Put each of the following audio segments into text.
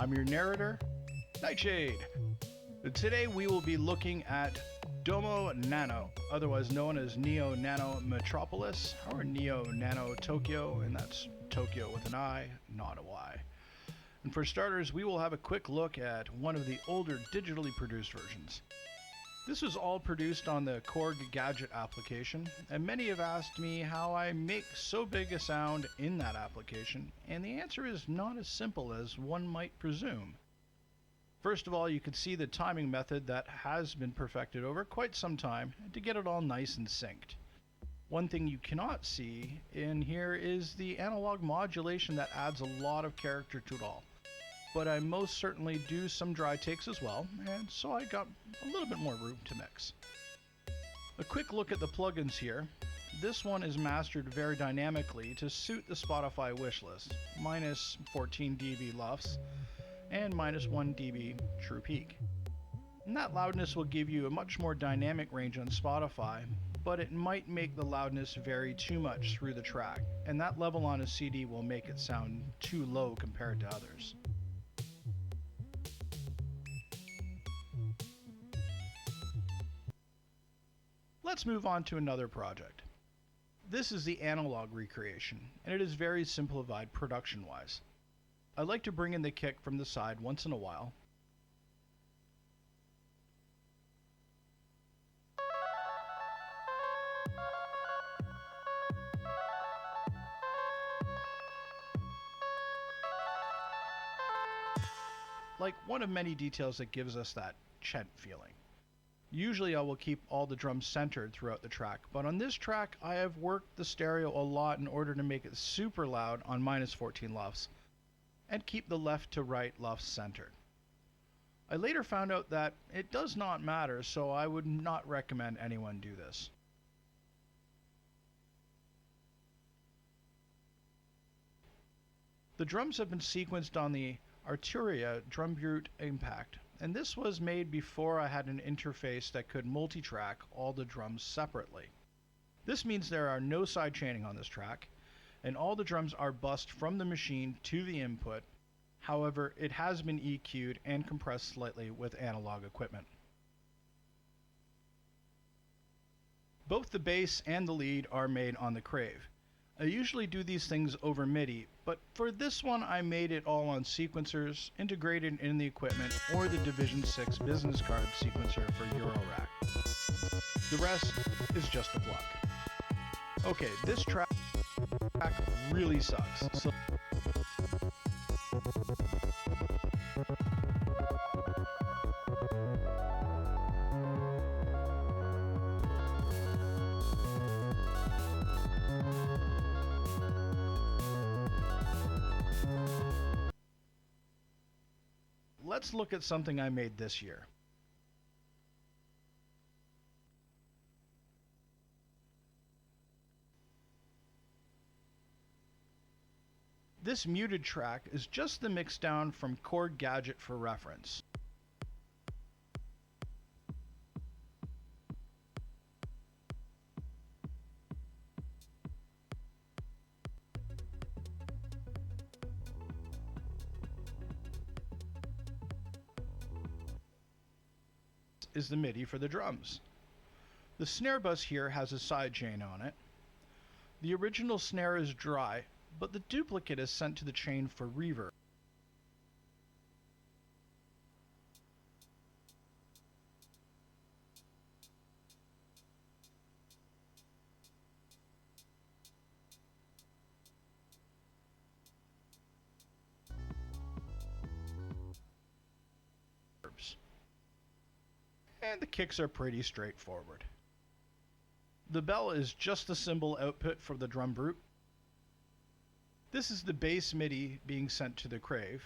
I'm your narrator, Niteshade. Today we will be looking at Domo Nano, otherwise known as Neo Nano Metropolis or Neo Nano Tokyo, and that's Tokyo with an I, not a Y. And for starters, we will have a quick look at one of the older digitally produced versions. This was all produced on the Korg Gadget application, and many have asked me how I make so big a sound in that application, and the answer is not as simple as one might presume. First of all, you can see the timing method that has been perfected over quite some time to get it all nice and synced. One thing you cannot see in here is the analog modulation that adds a lot of character to it all. But I most certainly do some dry takes as well, and so I got a little bit more room to mix. A quick look at the plugins here. This one is mastered very dynamically to suit the Spotify wishlist, minus 14 dB LUFS and minus 1 dB true peak. And that loudness will give you a much more dynamic range on Spotify, but it might make the loudness vary too much through the track, and that level on a CD will make it sound too low compared to others. Let's move on to another project. This is the analog recreation, and it is very simplified production-wise. I like to bring in the kick from the side once in a while. Like one of many details that gives us that chant feeling. Usually I will keep all the drums centered throughout the track, but on this track I have worked the stereo a lot in order to make it super loud on minus 14 LUFS and keep the left to right LUFS centered. I later found out that it does not matter, so I would not recommend anyone do this. The drums have been sequenced on the Arturia drum brute impact, and this was made before I had an interface that could multi-track all the drums separately. This means there are no side chaining on this track, and all the drums are bussed from the machine to the input. However, it has been EQ'd and compressed slightly with analog equipment. Both the bass and the lead are made on the Crave. I usually do these things over MIDI, but for this one I made it all on sequencers, integrated in the equipment, or the Division 6 business card sequencer for Eurorack. The rest is just a plug. Okay, this track really sucks, so let's look at something I made this year. This muted track is just the mix down from Korg Gadget for reference. Is the MIDI for the drums. The snare bus here has a sidechain on it. The original snare is dry, but the duplicate is sent to the chain for reverb. And the kicks are pretty straightforward. The bell is just the cymbal output for the drum brute. This is the bass MIDI being sent to the Crave.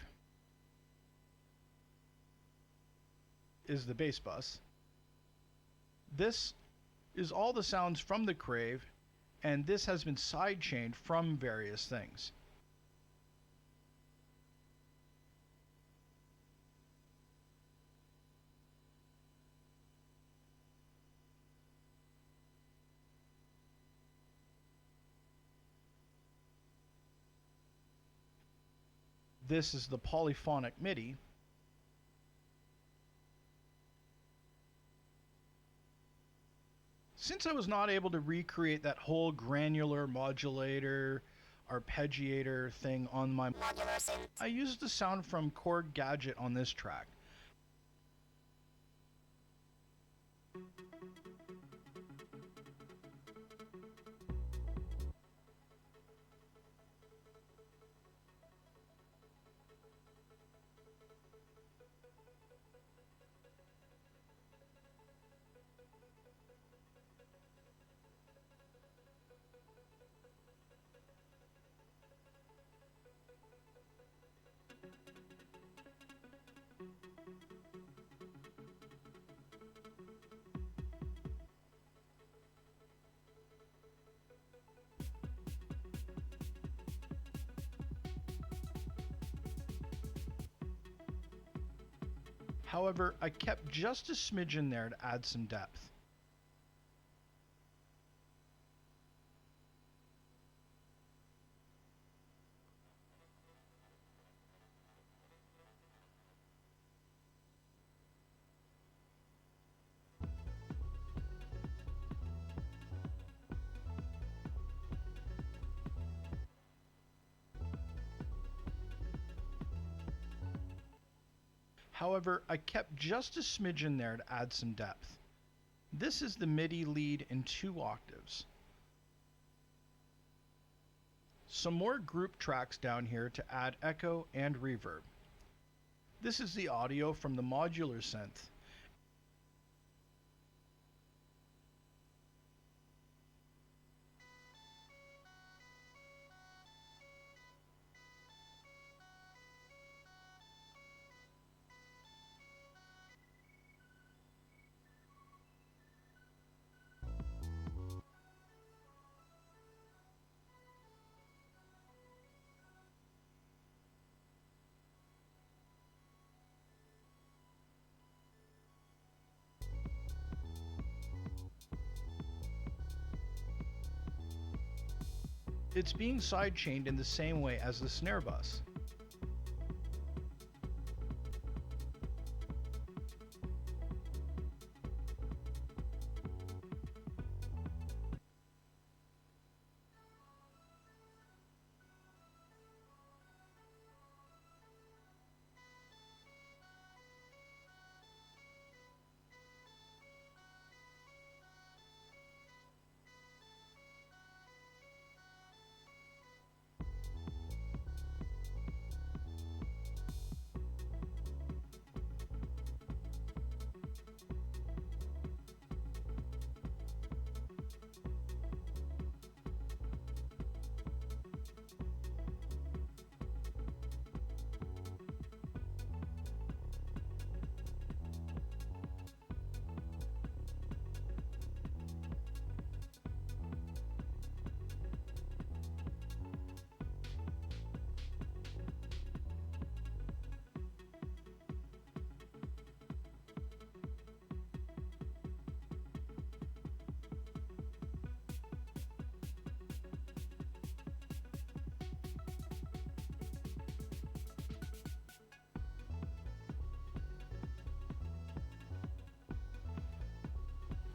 Is the bass bus. This is all the sounds from the Crave, and this has been sidechained from various things. This is the polyphonic MIDI. Since I was not able to recreate that whole granular modulator, arpeggiator thing on my modular synth, I used the sound from Chord Gadget on this track. However, I kept just a smidgen there to add some depth. However, I kept just a smidgen there to add some depth. This is the MIDI lead in 2 octaves. Some more group tracks down here to add echo and reverb. This is the audio from the modular synth. It's being sidechained in the same way as the snare bus.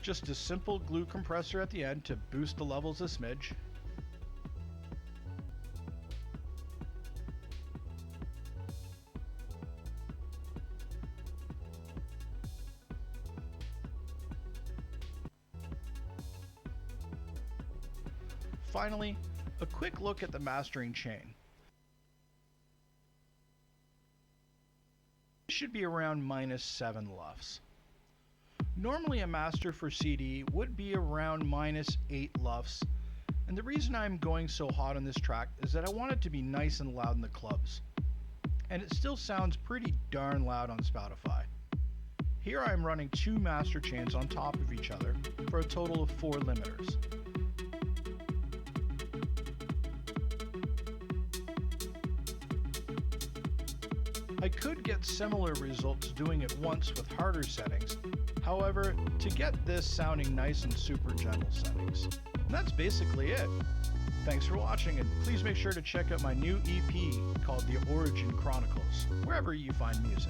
Just a simple glue compressor at the end to boost the levels a smidge. Finally, a quick look at the mastering chain. It should be around -7 LUFS. Normally a master for CD would be around -8 LUFS, and the reason I'm going so hot on this track is that I want it to be nice and loud in the clubs. And it still sounds pretty darn loud on Spotify. Here I'm running 2 master chains on top of each other for a total of 4 limiters. I could get similar results doing it once with harder settings. However, to get this sounding nice and super gentle settings. And that's basically it. Thanks for watching, and please make sure to check out my new EP called The Origin Chronicles, wherever you find music.